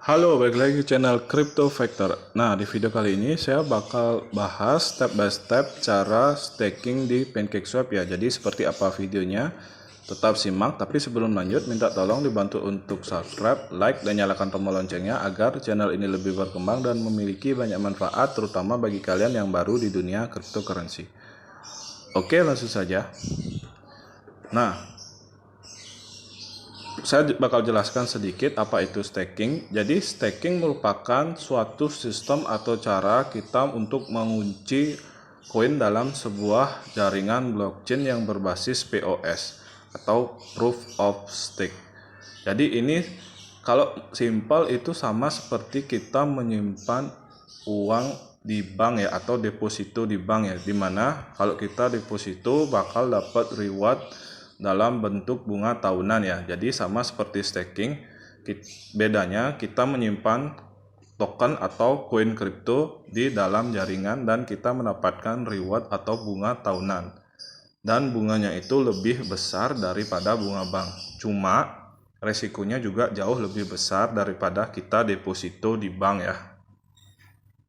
Halo, balik lagi ke channel Crypto Factor. Nah, di video kali ini saya bakal bahas step by step cara staking di PancakeSwap ya. Jadi seperti apa videonya? Tetap simak, tapi sebelum lanjut minta tolong dibantu untuk subscribe, like, dan nyalakan tombol loncengnya agar channel ini lebih berkembang dan memiliki banyak manfaat terutama bagi kalian yang baru di dunia cryptocurrency. Oke, langsung saja. Nah, saya bakal jelaskan sedikit apa itu staking. Jadi staking merupakan suatu sistem atau cara kita untuk mengunci koin dalam sebuah jaringan blockchain yang berbasis POS atau Proof of Stake. Jadi ini kalau simpel itu sama seperti kita menyimpan uang di bank ya, atau deposito di bank ya, dimana kalau kita deposito bakal dapat reward dalam bentuk bunga tahunan ya. Jadi sama seperti staking, bedanya kita menyimpan token atau koin kripto di dalam jaringan dan kita mendapatkan reward atau bunga tahunan, dan bunganya itu lebih besar daripada bunga bank. Cuma resikonya juga jauh lebih besar daripada kita deposito di bank ya.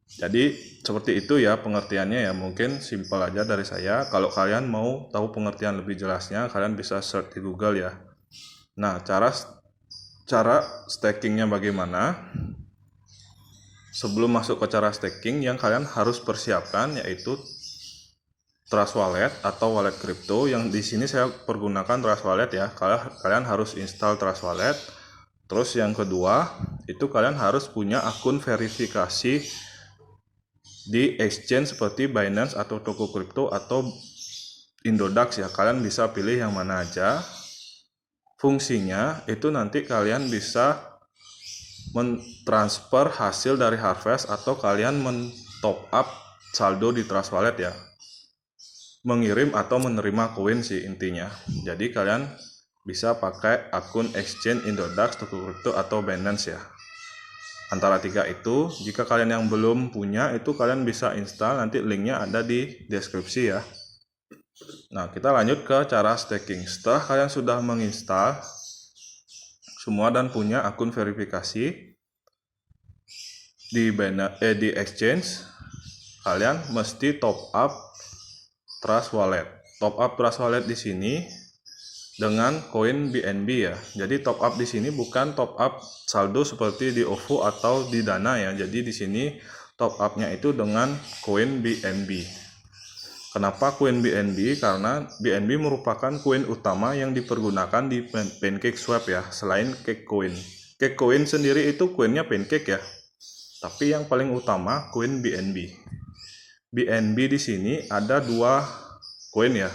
Jadi seperti itu ya pengertiannya ya, mungkin simpel aja dari saya. Kalau kalian mau tahu pengertian lebih jelasnya, kalian bisa search di Google ya. Nah, cara stakingnya bagaimana? Sebelum masuk ke cara staking, yang kalian harus persiapkan yaitu Trust Wallet atau wallet kripto. Yang di sini saya pergunakan Trust Wallet ya. Kalian harus install Trust Wallet. Terus yang kedua, itu kalian harus punya akun verifikasi di exchange seperti Binance atau toko kripto atau Indodax ya. Kalian bisa pilih yang mana aja. Fungsinya itu nanti kalian bisa mentransfer hasil dari harvest atau kalian men-top up saldo di Trust Wallet ya. Mengirim atau menerima koin sih intinya. Jadi kalian bisa pakai akun exchange Indodax, toko kripto atau Binance ya. Antara tiga itu, jika kalian yang belum punya itu kalian bisa install, nanti linknya ada di deskripsi ya. Nah, kita lanjut ke cara staking. Setelah kalian sudah menginstal semua dan punya akun verifikasi di exchange, kalian mesti top up Trust Wallet. Top up Trust Wallet di sini dengan koin BNB ya. Jadi top up di sini bukan top up saldo seperti di OVO atau di Dana ya. Jadi di sini top up-nya itu dengan koin BNB. Kenapa koin BNB? Karena BNB merupakan koin utama yang dipergunakan di PancakeSwap ya, selain Cakecoin. Cakecoin sendiri itu koinnya Pancake ya. Tapi yang paling utama koin BNB. BNB di sini ada dua koin ya.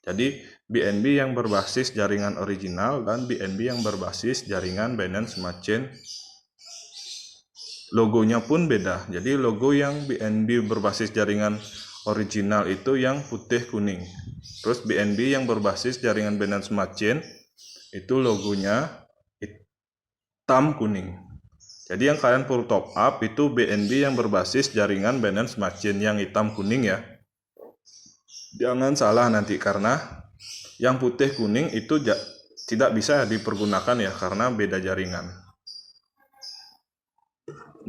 Jadi BNB yang berbasis jaringan original dan BNB yang berbasis jaringan Binance Smart Chain. Logonya pun beda. Jadi logo yang BNB berbasis jaringan original itu yang putih kuning. Terus BNB yang berbasis jaringan Binance Smart Chain itu logonya hitam kuning. Jadi yang kalian perlu top up itu BNB yang berbasis jaringan Binance Smart Chain yang hitam kuning ya. Jangan salah nanti, karena yang putih kuning itu tidak bisa dipergunakan ya karena beda jaringan.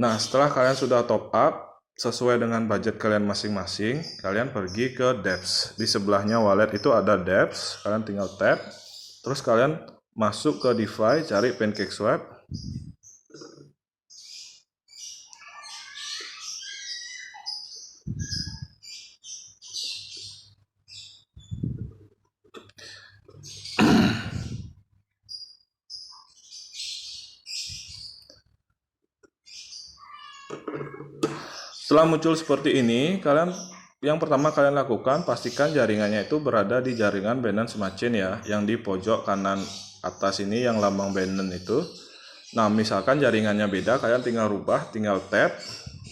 Nah, setelah kalian sudah top up sesuai dengan budget kalian masing-masing, kalian pergi ke dApps. Di sebelahnya wallet itu ada dApps, kalian tinggal tap. Terus kalian masuk ke DeFi, cari PancakeSwap. Setelah muncul seperti ini, yang pertama kalian lakukan, pastikan jaringannya itu berada di jaringan Binance Smart Chain ya, yang di pojok kanan atas ini yang lambang Binance itu. Nah, misalkan jaringannya beda, kalian tinggal rubah, tinggal tap.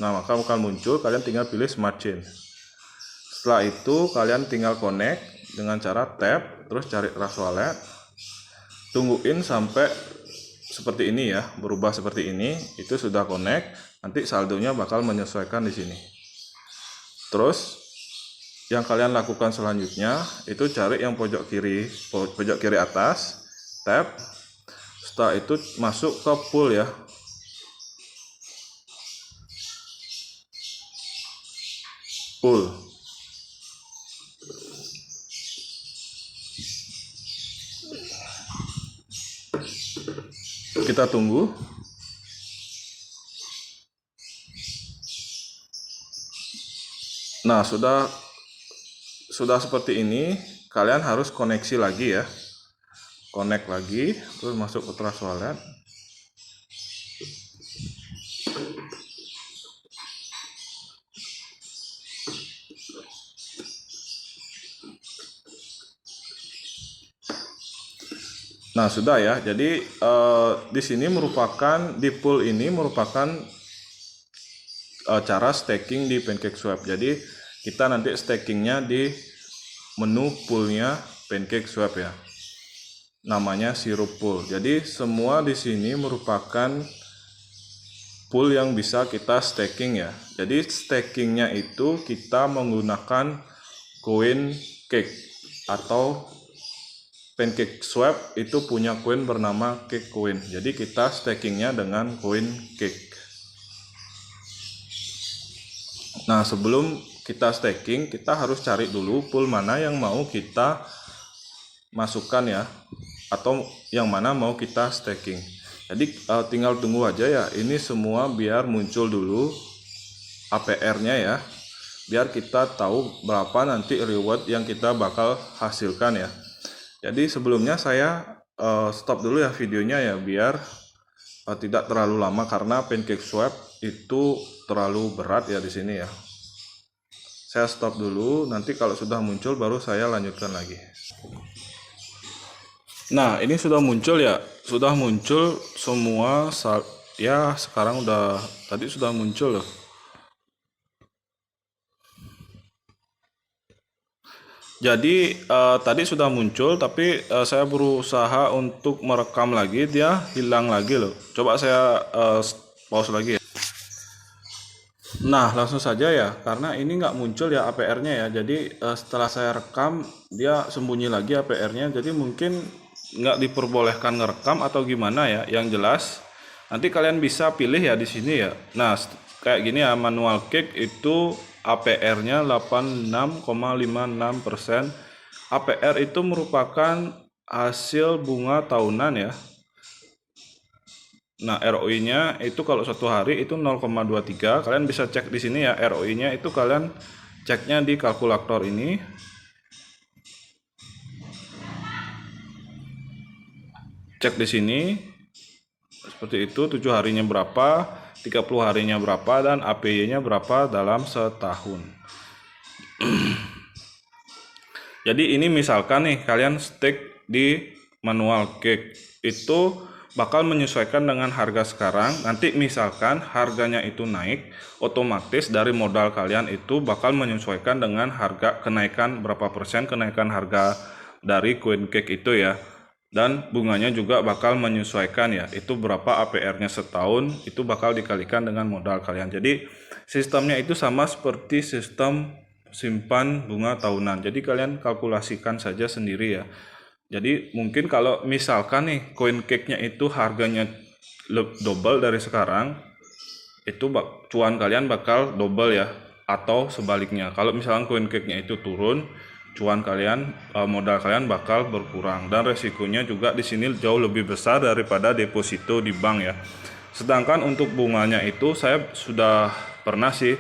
Nah, maka akan muncul, kalian tinggal pilih Smart Chain. Setelah itu, kalian tinggal connect dengan cara tap, terus cari Trust Wallet. Tungguin sampai seperti ini ya, berubah seperti ini, itu sudah connect. Nanti saldonya bakal menyesuaikan di sini. Terus yang kalian lakukan selanjutnya itu cari yang pojok kiri atas, tap. Setelah itu masuk ke pool ya. Kita tunggu. Nah, sudah seperti ini, kalian harus koneksi lagi ya. Connect lagi, terus masuk ke Trust Wallet. Nah, sudah ya. Jadi di sini merupakan di pool ini merupakan cara staking di PancakeSwap. Jadi kita nanti stakingnya di menu poolnya PancakeSwap ya. Namanya Sirup Pool. Jadi semua di sini merupakan pool yang bisa kita staking ya. Jadi stakingnya itu kita menggunakan koin Cake atau PancakeSwap itu punya koin bernama Cake Coin. Jadi kita stakingnya dengan koin Cake. Nah, sebelum kita staking, kita harus cari dulu pool mana yang mau kita masukkan ya, atau yang mana mau kita staking. Jadi tinggal tunggu aja ya. Ini semua biar muncul dulu APR-nya ya, biar kita tahu berapa nanti reward yang kita bakal hasilkan ya. Jadi sebelumnya saya stop dulu ya videonya ya, biar tidak terlalu lama karena PancakeSwap itu terlalu berat ya di sini ya. Saya stop dulu, nanti kalau sudah muncul baru saya lanjutkan lagi. Nah, ini sudah muncul ya, sudah muncul semua ya. Sekarang tadi sudah muncul loh. Jadi tadi sudah muncul, tapi saya berusaha untuk merekam lagi, dia hilang lagi loh. Coba saya pause lagi ya. Nah, langsung saja ya, karena ini nggak muncul ya APR-nya ya. Jadi setelah saya rekam, dia sembunyi lagi APR-nya. Jadi mungkin nggak diperbolehkan ngerekam atau gimana ya. Yang jelas, nanti kalian bisa pilih ya di sini ya. Nah, kayak gini ya, manual cake itu APR-nya 86,56%. APR itu merupakan hasil bunga tahunan ya. Nah, ROI-nya itu kalau satu hari itu 0,23. Kalian bisa cek di sini ya, ROI-nya itu kalian ceknya di kalkulator ini. Cek di sini. Seperti itu, 7 harinya berapa, 30 harinya berapa, dan APY-nya berapa dalam setahun. Jadi ini misalkan nih kalian stake di manual cake, itu bakal menyesuaikan dengan harga sekarang. Nanti misalkan harganya itu naik, otomatis dari modal kalian itu bakal menyesuaikan dengan harga, kenaikan berapa persen kenaikan harga dari koin cake itu ya. Dan bunganya juga bakal menyesuaikan ya, itu berapa APR-nya setahun, itu bakal dikalikan dengan modal kalian. Jadi sistemnya itu sama seperti sistem simpan bunga tahunan. Jadi kalian kalkulasikan saja sendiri ya. Jadi mungkin kalau misalkan nih koin cake-nya itu harganya double dari sekarang, itu cuan kalian bakal double ya, atau sebaliknya. Kalau misalkan koin cake-nya itu turun, cuan kalian, modal kalian bakal berkurang, dan resikonya juga di sini jauh lebih besar daripada deposito di bank ya. Sedangkan untuk bunganya itu saya sudah pernah sih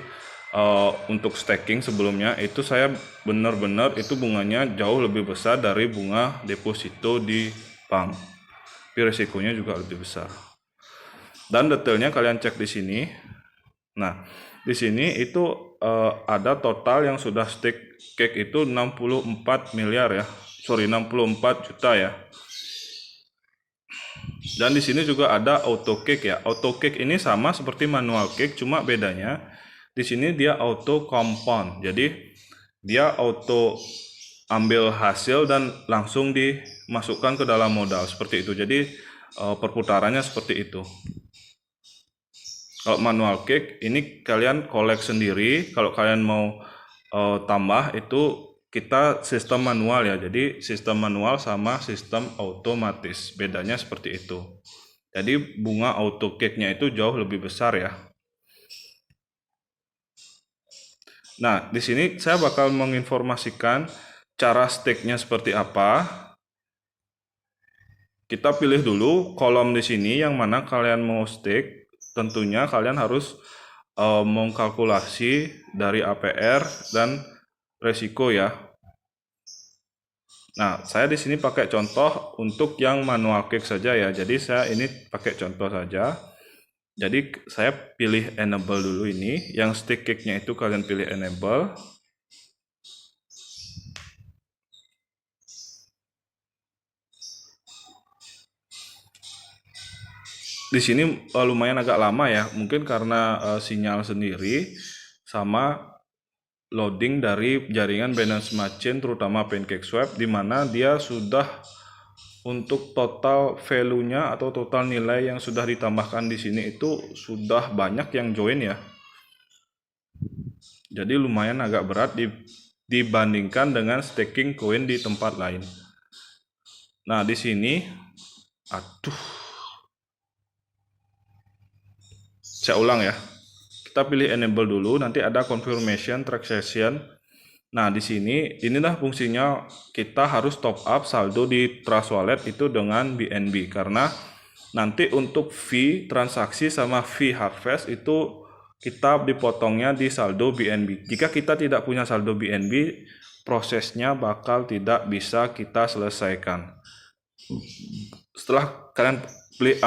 untuk staking sebelumnya, itu saya benar-benar itu bunganya jauh lebih besar dari bunga deposito di bank. Tapi resikonya juga lebih besar. Dan detailnya kalian cek di sini. Nah, di sini itu ada total yang sudah stake cake itu 64 miliar ya. Sorry, 64 juta ya. Dan di sini juga ada auto cake ya. Auto cake ini sama seperti manual cake, cuma bedanya di sini dia auto compound. Jadi dia auto ambil hasil dan langsung dimasukkan ke dalam modal seperti itu. Jadi perputarannya seperti itu. Kalau manual cake ini kalian collect sendiri. Kalau kalian mau tambah itu kita sistem manual ya. Jadi sistem manual sama sistem otomatis. Bedanya seperti itu. Jadi bunga auto cake-nya itu jauh lebih besar ya. Nah, di sini saya bakal menginformasikan cara stake-nya seperti apa. Kita pilih dulu kolom di sini yang mana kalian mau stake. Tentunya kalian harus mengkalkulasi dari APR dan resiko ya. Nah, saya di sini pakai contoh untuk yang manual cake saja ya. Jadi saya ini pakai contoh saja. Jadi saya pilih enable dulu ini. Yang stake cake-nya itu kalian pilih enable. Di sini lumayan agak lama ya. Mungkin karena sinyal sendiri sama loading dari jaringan Binance Smart Chain terutama PancakeSwap di mana dia sudah untuk total value-nya atau total nilai yang sudah ditambahkan di sini itu sudah banyak yang join ya. Jadi lumayan agak berat dibandingkan dengan staking koin di tempat lain. Nah, di sini saya ulang ya. Kita pilih enable dulu, nanti ada confirmation transaction. Nah, di sini inilah fungsinya kita harus top up saldo di Trust Wallet itu dengan BNB karena nanti untuk fee transaksi sama fee harvest itu kita dipotongnya di saldo BNB. Jika kita tidak punya saldo BNB, prosesnya bakal tidak bisa kita selesaikan. Setelah kalian pilih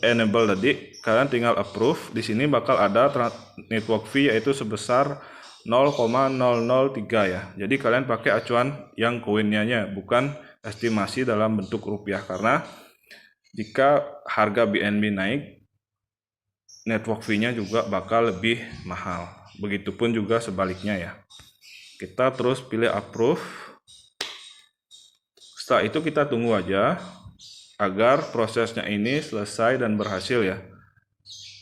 enable tadi, kalian tinggal approve. Di sini bakal ada network fee yaitu sebesar 0,003 ya. Jadi kalian pakai acuan yang koinnya bukan estimasi dalam bentuk rupiah karena jika harga BNB naik, network fee-nya juga bakal lebih mahal. Begitupun juga sebaliknya ya. Kita terus pilih approve. Setelah itu kita tunggu aja agar prosesnya ini selesai dan berhasil ya.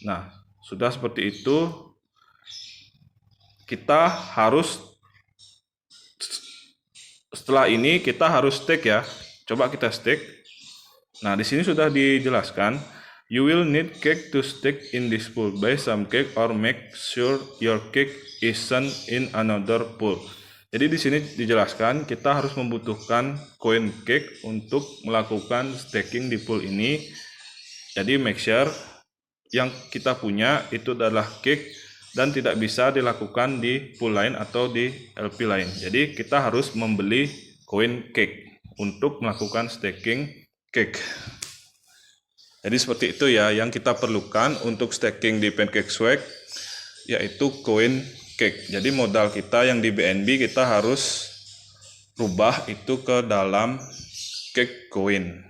Nah, sudah seperti itu, kita harus setelah ini kita harus stake ya. Coba kita stake. Nah, di sini sudah dijelaskan, you will need cake to stake in this pool. Buy some cake or make sure your cake isn't in another pool. Jadi di sini dijelaskan kita harus membutuhkan koin cake untuk melakukan staking di pool ini. Jadi make sure yang kita punya itu adalah cake dan tidak bisa dilakukan di pool lain atau di LP lain. Jadi kita harus membeli koin cake untuk melakukan staking cake. Jadi seperti itu ya yang kita perlukan untuk staking di PancakeSwap, yaitu koin cake. Jadi modal kita yang di BNB kita harus rubah itu ke dalam cake coin.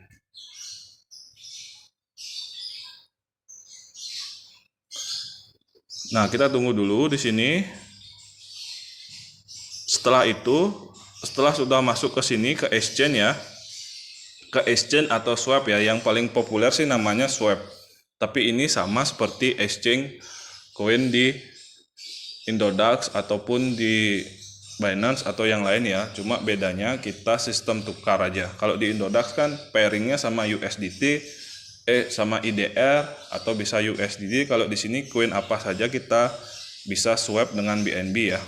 Nah, kita tunggu dulu di sini. Setelah itu, setelah sudah masuk ke sini ke exchange ya, ke exchange atau swap ya, yang paling populer sih namanya swap. Tapi ini sama seperti exchange koin di Indodax ataupun di Binance atau yang lain ya. Cuma bedanya kita sistem tukar aja. Kalau di Indodax kan pairingnya sama USDT, sama IDR atau bisa USDT. Kalau di sini koin apa saja kita bisa swap dengan BNB ya.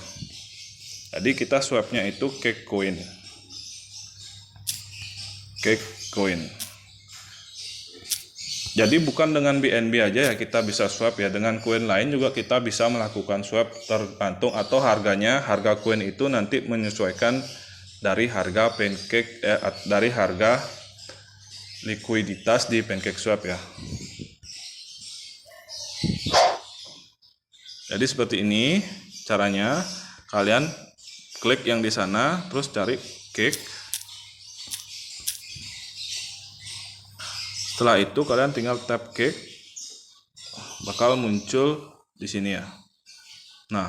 Jadi kita swapnya itu cake coin. Cake coin. Jadi bukan dengan BNB aja ya kita bisa swap ya, dengan koin lain juga kita bisa melakukan swap tergantung atau harganya, harga koin itu nanti menyesuaikan dari harga dari harga likuiditas di PancakeSwap ya. Jadi seperti ini caranya, kalian klik yang di sana terus cari cake. Setelah itu kalian tinggal tap cake, bakal muncul di sini ya. Nah,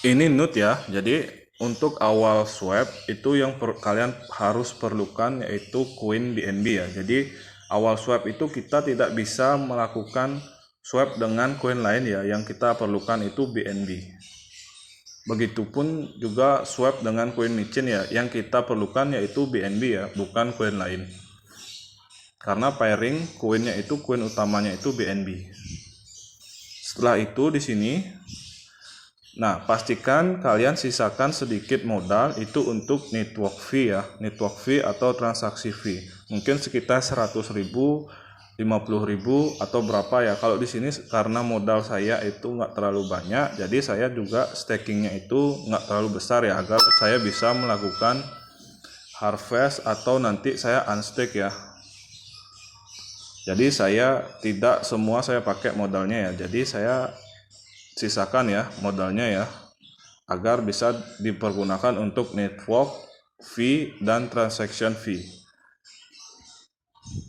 ini node ya. Jadi untuk awal swap itu yang kalian harus perlukan yaitu koin BNB ya. Jadi awal swap itu kita tidak bisa melakukan swap dengan koin lain ya. Yang kita perlukan itu BNB. Begitupun juga swap dengan koin micin ya. Yang kita perlukan yaitu BNB ya, bukan koin lain. Karena pairing koinnya itu, koin utamanya itu BNB. Setelah itu di sini Nah, pastikan kalian sisakan sedikit modal itu untuk network fee ya, network fee atau transaksi fee. Mungkin sekitar 100.000, 50.000 atau berapa ya. Kalau di sini karena modal saya itu nggak terlalu banyak, jadi saya juga stakingnya itu nggak terlalu besar ya, agar saya bisa melakukan harvest atau nanti saya unstake ya. Jadi saya tidak semua saya pakai modalnya ya. Jadi saya sisakan ya modalnya ya, agar bisa dipergunakan untuk network fee dan transaction fee.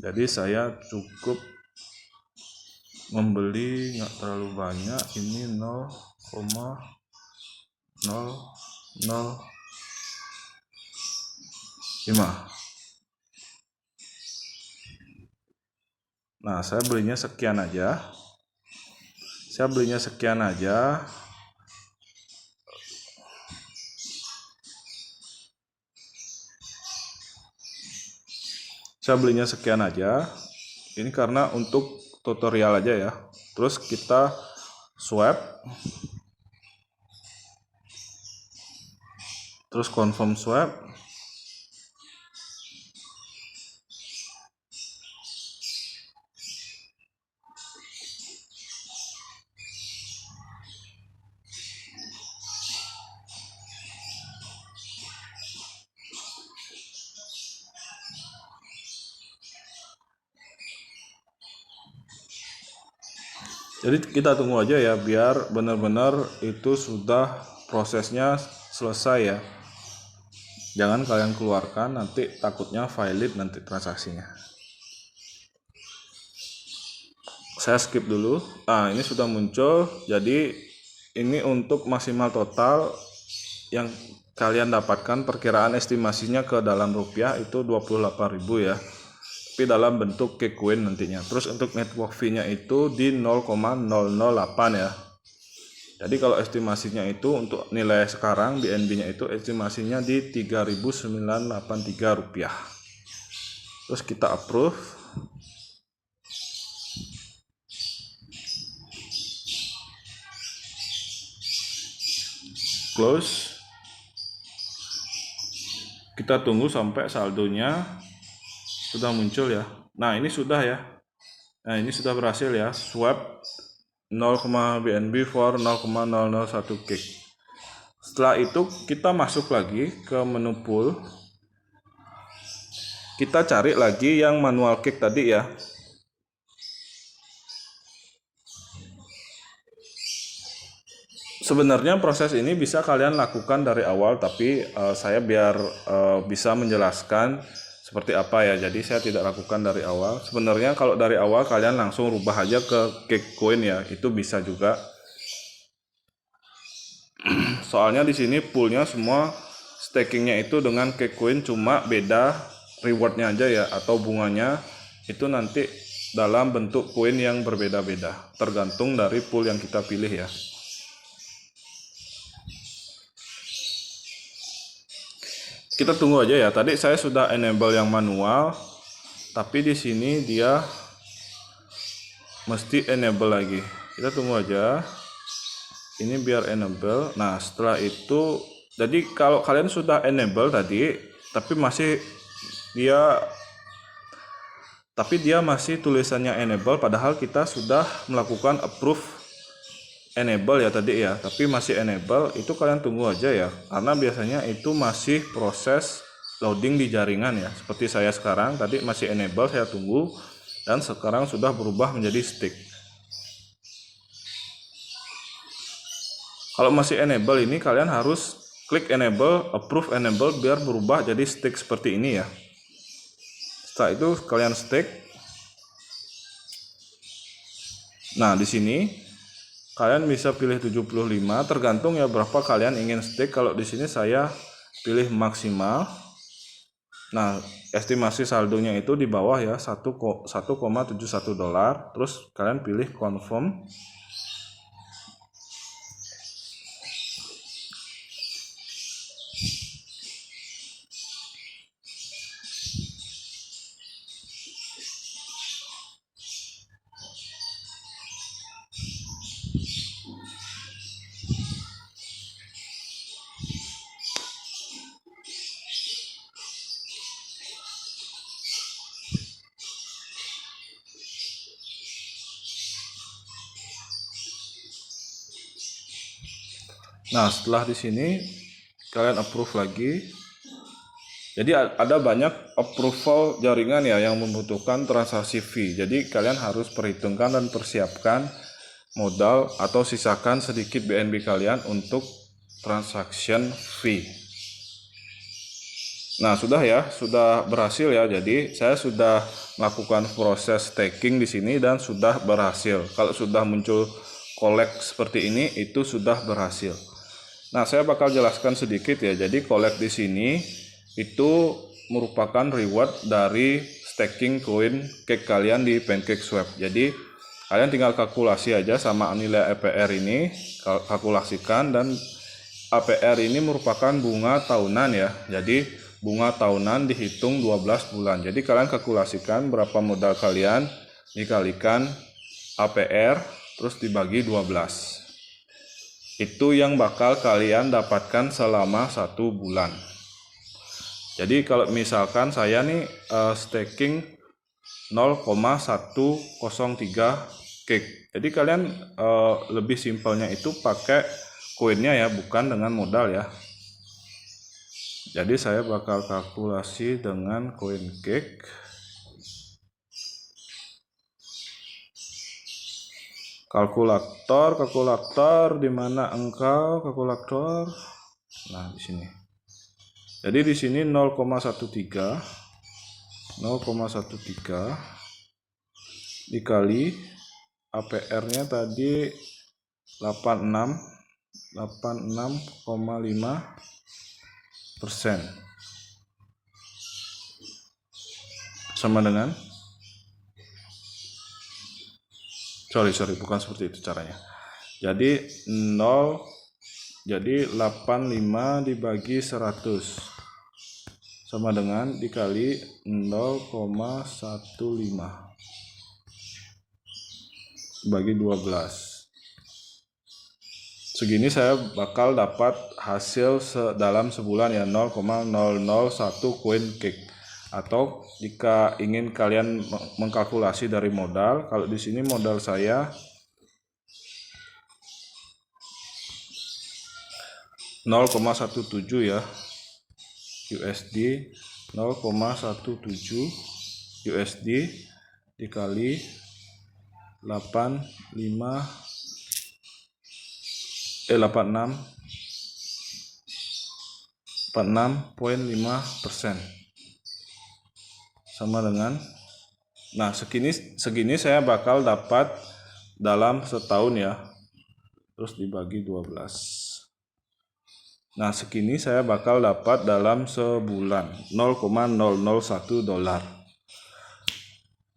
Jadi saya cukup membeli nggak terlalu banyak, ini 0,005. Nah, saya belinya sekian aja. Saya belinya sekian aja. Saya belinya sekian aja. Ini karena untuk tutorial aja ya. Terus kita swap. Terus confirm swap. Jadi kita tunggu aja ya, biar benar-benar itu sudah prosesnya selesai ya. Jangan kalian keluarkan, nanti takutnya valid nanti transaksinya. Saya skip dulu. Nah, ini sudah muncul. Jadi ini untuk maksimal total yang kalian dapatkan, perkiraan estimasinya ke dalam rupiah itu 28.000 ya. Tapi dalam bentuk Kecoin nantinya. Terus untuk network fee-nya itu di 0,008 ya. Jadi kalau estimasinya itu untuk nilai sekarang BNB-nya itu estimasinya di 3.983 rupiah. Terus kita approve. Close. Kita tunggu sampai saldonya sudah muncul ya. Nah, ini sudah ya. Nah, ini sudah berhasil ya. Swap 0, BNB for 0,001 cake. Setelah itu kita masuk lagi ke menu pool. Kita cari lagi yang manual cake tadi ya. Sebenarnya proses ini bisa kalian lakukan dari awal, tapi saya biar bisa menjelaskan seperti apa ya. Jadi saya tidak lakukan dari awal. Sebenarnya kalau dari awal kalian langsung rubah aja ke Kecoin ya, itu bisa juga. Soalnya di sini poolnya semua stakingnya itu dengan Kecoin, cuma beda rewardnya aja ya, atau bunganya itu nanti dalam bentuk koin yang berbeda-beda, tergantung dari pool yang kita pilih ya. Kita tunggu aja ya. Tadi saya sudah enable yang manual, tapi di sini dia mesti enable lagi. Kita tunggu aja. Ini biar enable. Nah, setelah itu, jadi kalau kalian sudah enable tadi, tapi dia masih tulisannya enable, padahal kita sudah melakukan approve enable ya tadi ya, tapi masih enable, itu kalian tunggu aja ya, karena biasanya itu masih proses loading di jaringan ya. Seperti saya sekarang tadi masih enable, saya tunggu, dan sekarang sudah berubah menjadi stick. Kalau masih enable ini kalian harus klik enable, approve enable biar berubah jadi stick seperti ini ya. Setelah itu kalian stick. Nah, di sini kalian bisa pilih 75, tergantung ya berapa kalian ingin stake. Kalau di sini saya pilih maksimal. Nah, estimasi saldonya itu di bawah ya, 1,71 dolar. Terus kalian pilih confirm. Nah, setelah di sini kalian approve lagi. Jadi ada banyak approval jaringan ya yang membutuhkan transaksi fee. Jadi kalian harus perhitungkan dan persiapkan modal atau sisakan sedikit BNB kalian untuk transaction fee. Nah, sudah berhasil ya. Jadi saya sudah melakukan proses staking di sini dan sudah berhasil. Kalau sudah muncul collect seperti ini, itu sudah berhasil. Nah, saya bakal jelaskan sedikit ya. Jadi collect di sini itu merupakan reward dari staking koin cake kalian di PancakeSwap. Jadi kalian tinggal kalkulasi aja sama nilai APR ini, kalkulasikan, dan APR ini merupakan bunga tahunan ya. Jadi bunga tahunan dihitung 12 bulan. Jadi kalian kalkulasikan berapa modal kalian dikalikan APR terus dibagi 12. Itu yang bakal kalian dapatkan selama 1 bulan. Jadi kalau misalkan saya nih staking 0,103 cake. Jadi kalian lebih simpelnya itu pakai koinnya ya, bukan dengan modal ya. Jadi saya bakal kalkulasi dengan koin cake. Kalkulator di mana engkau kalkulator? Nah, di sini. Jadi di sini 0,13 dikali APR-nya tadi 86,5% sama dengan bukan seperti itu caranya. Jadi 85 dibagi 100 sama dengan dikali 0,15 bagi 12. Segini saya bakal dapat hasil dalam sebulan ya, 0,001 koin cake. Atau jika ingin kalian mengkalkulasi dari modal, kalau di sini modal saya 0,17 ya USD, 0,17 USD dikali 86,5% sama dengan, nah segini saya bakal dapat dalam setahun ya, terus dibagi 12. Nah, segini saya bakal dapat dalam sebulan, 0,001 dolar.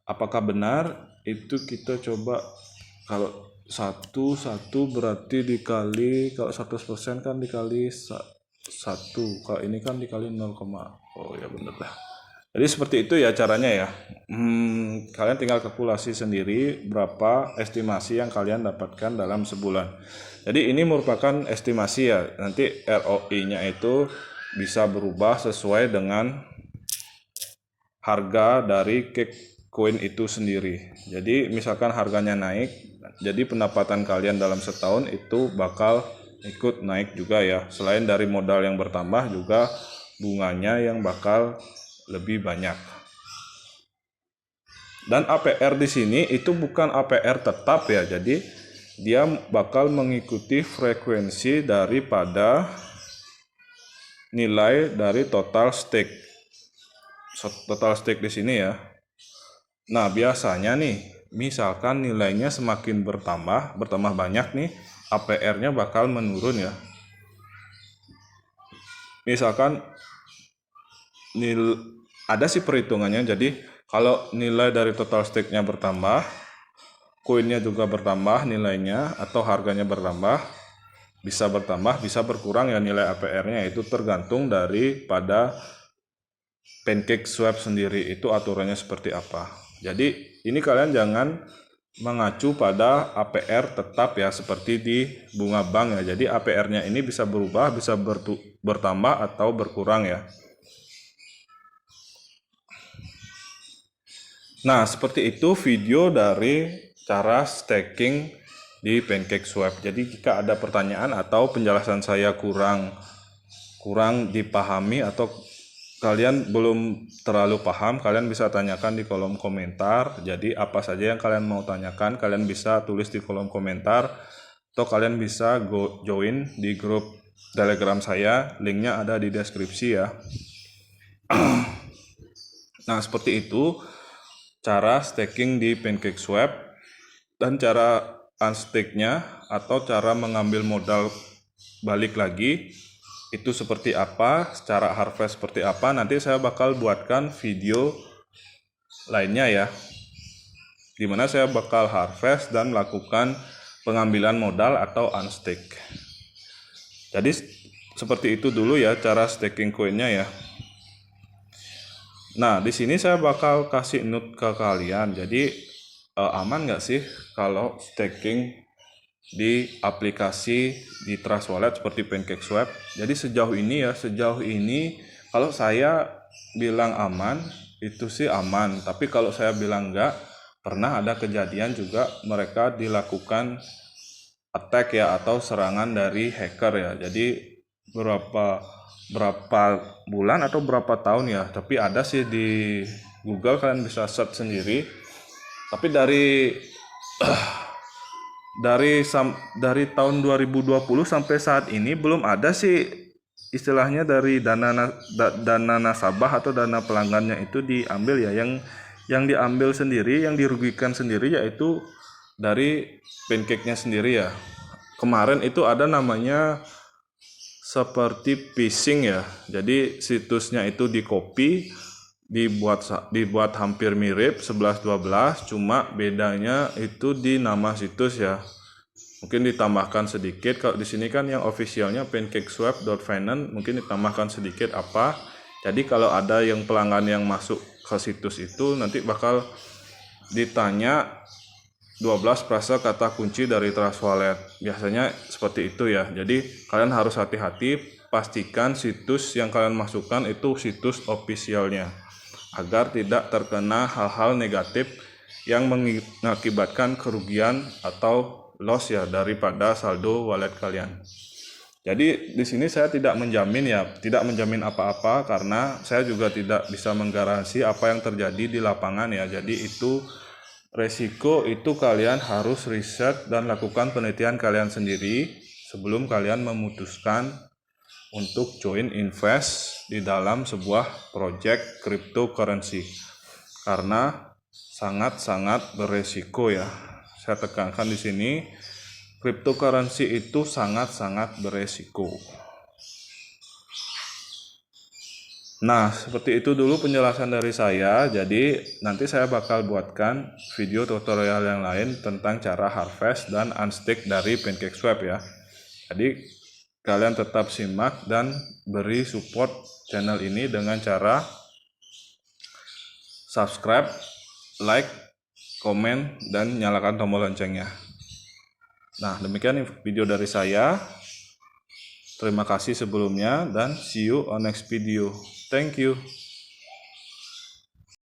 Apakah benar? Itu kita coba. Kalau satu berarti dikali, kalau 100% kan dikali 1, kalau ini kan dikali 0, oh ya bener lah. Jadi seperti itu ya caranya ya. Kalian tinggal kalkulasi sendiri berapa estimasi yang kalian dapatkan dalam sebulan. Jadi ini merupakan estimasi ya. Nanti ROI-nya itu bisa berubah sesuai dengan harga dari cake coin itu sendiri. Jadi misalkan harganya naik, jadi pendapatan kalian dalam setahun itu bakal ikut naik juga ya. Selain dari modal yang bertambah, juga bunganya yang bakal lebih banyak. Dan APR di sini itu bukan APR tetap ya. Jadi dia bakal mengikuti frekuensi daripada nilai dari total stake. Total stake di sini ya. Nah, biasanya nih, misalkan nilainya semakin bertambah banyak nih, APR-nya bakal menurun ya. Misalkan ada sih perhitungannya, jadi kalau nilai dari total stake-nya bertambah, koinnya juga bertambah nilainya atau harganya bertambah, bisa berkurang ya nilai APR-nya, itu tergantung daripada PancakeSwap sendiri itu aturannya seperti apa. Jadi ini kalian jangan mengacu pada APR tetap ya seperti di bunga bank ya. Jadi APR-nya ini bisa berubah, bisa bertambah atau berkurang ya. Nah, seperti itu video dari cara staking di PancakeSwap. Jadi jika ada pertanyaan atau penjelasan saya kurang dipahami atau kalian belum terlalu paham, kalian bisa tanyakan di kolom komentar. Jadi apa saja yang kalian mau tanyakan, kalian bisa tulis di kolom komentar, atau kalian bisa join di grup Telegram saya, linknya ada di deskripsi ya. Nah, seperti itu cara staking di PancakeSwap, dan cara unstake-nya atau cara mengambil modal balik lagi itu seperti apa, secara harvest seperti apa, nanti saya bakal buatkan video lainnya ya, dimana saya bakal harvest dan lakukan pengambilan modal atau unstake. Jadi seperti itu dulu ya cara staking koinnya ya. Nah, di sini saya bakal kasih note ke kalian. Jadi aman nggak sih kalau staking di aplikasi di Trust Wallet seperti PancakeSwap? Jadi sejauh ini kalau saya bilang aman, itu sih aman. Tapi kalau saya bilang enggak, pernah ada kejadian juga mereka dilakukan attack ya, atau serangan dari hacker ya. Jadi berapa bulan atau berapa tahun ya, tapi ada sih di Google, kalian bisa search sendiri. Tapi dari tahun 2020 sampai saat ini belum ada sih istilahnya dari dana nasabah atau dana pelanggannya itu diambil ya. Yang diambil sendiri, yang dirugikan sendiri yaitu dari pancake-nya sendiri ya. Kemarin itu ada namanya seperti phishing ya. Jadi situsnya itu di-copy, dibuat hampir mirip 11-12, cuma bedanya itu di nama situs ya. Mungkin ditambahkan sedikit. Kalau di sini kan yang officialnya pancakeswap.finance, mungkin ditambahkan sedikit apa. Jadi kalau ada yang pelanggan yang masuk ke situs itu nanti bakal ditanya 12 frase kata kunci dari Trust Wallet. Biasanya seperti itu ya. Jadi kalian harus hati-hati, pastikan situs yang kalian masukkan itu situs officialnya, agar tidak terkena hal-hal negatif yang mengakibatkan kerugian atau loss ya daripada saldo wallet kalian. Jadi di sini saya tidak menjamin apa-apa, karena saya juga tidak bisa menggaransi apa yang terjadi di lapangan ya. Jadi itu resiko itu kalian harus riset dan lakukan penelitian kalian sendiri sebelum kalian memutuskan untuk join invest di dalam sebuah project cryptocurrency, karena sangat-sangat beresiko ya. Saya tekankan di sini, cryptocurrency itu sangat-sangat beresiko. Nah, seperti itu dulu penjelasan dari saya. Jadi nanti saya bakal buatkan video tutorial yang lain tentang cara harvest dan unstake dari PancakeSwap ya. Jadi kalian tetap simak dan beri support channel ini dengan cara subscribe, like, komen, dan nyalakan tombol loncengnya. Nah, demikian video dari saya. Terima kasih sebelumnya dan see you on next video. Thank you.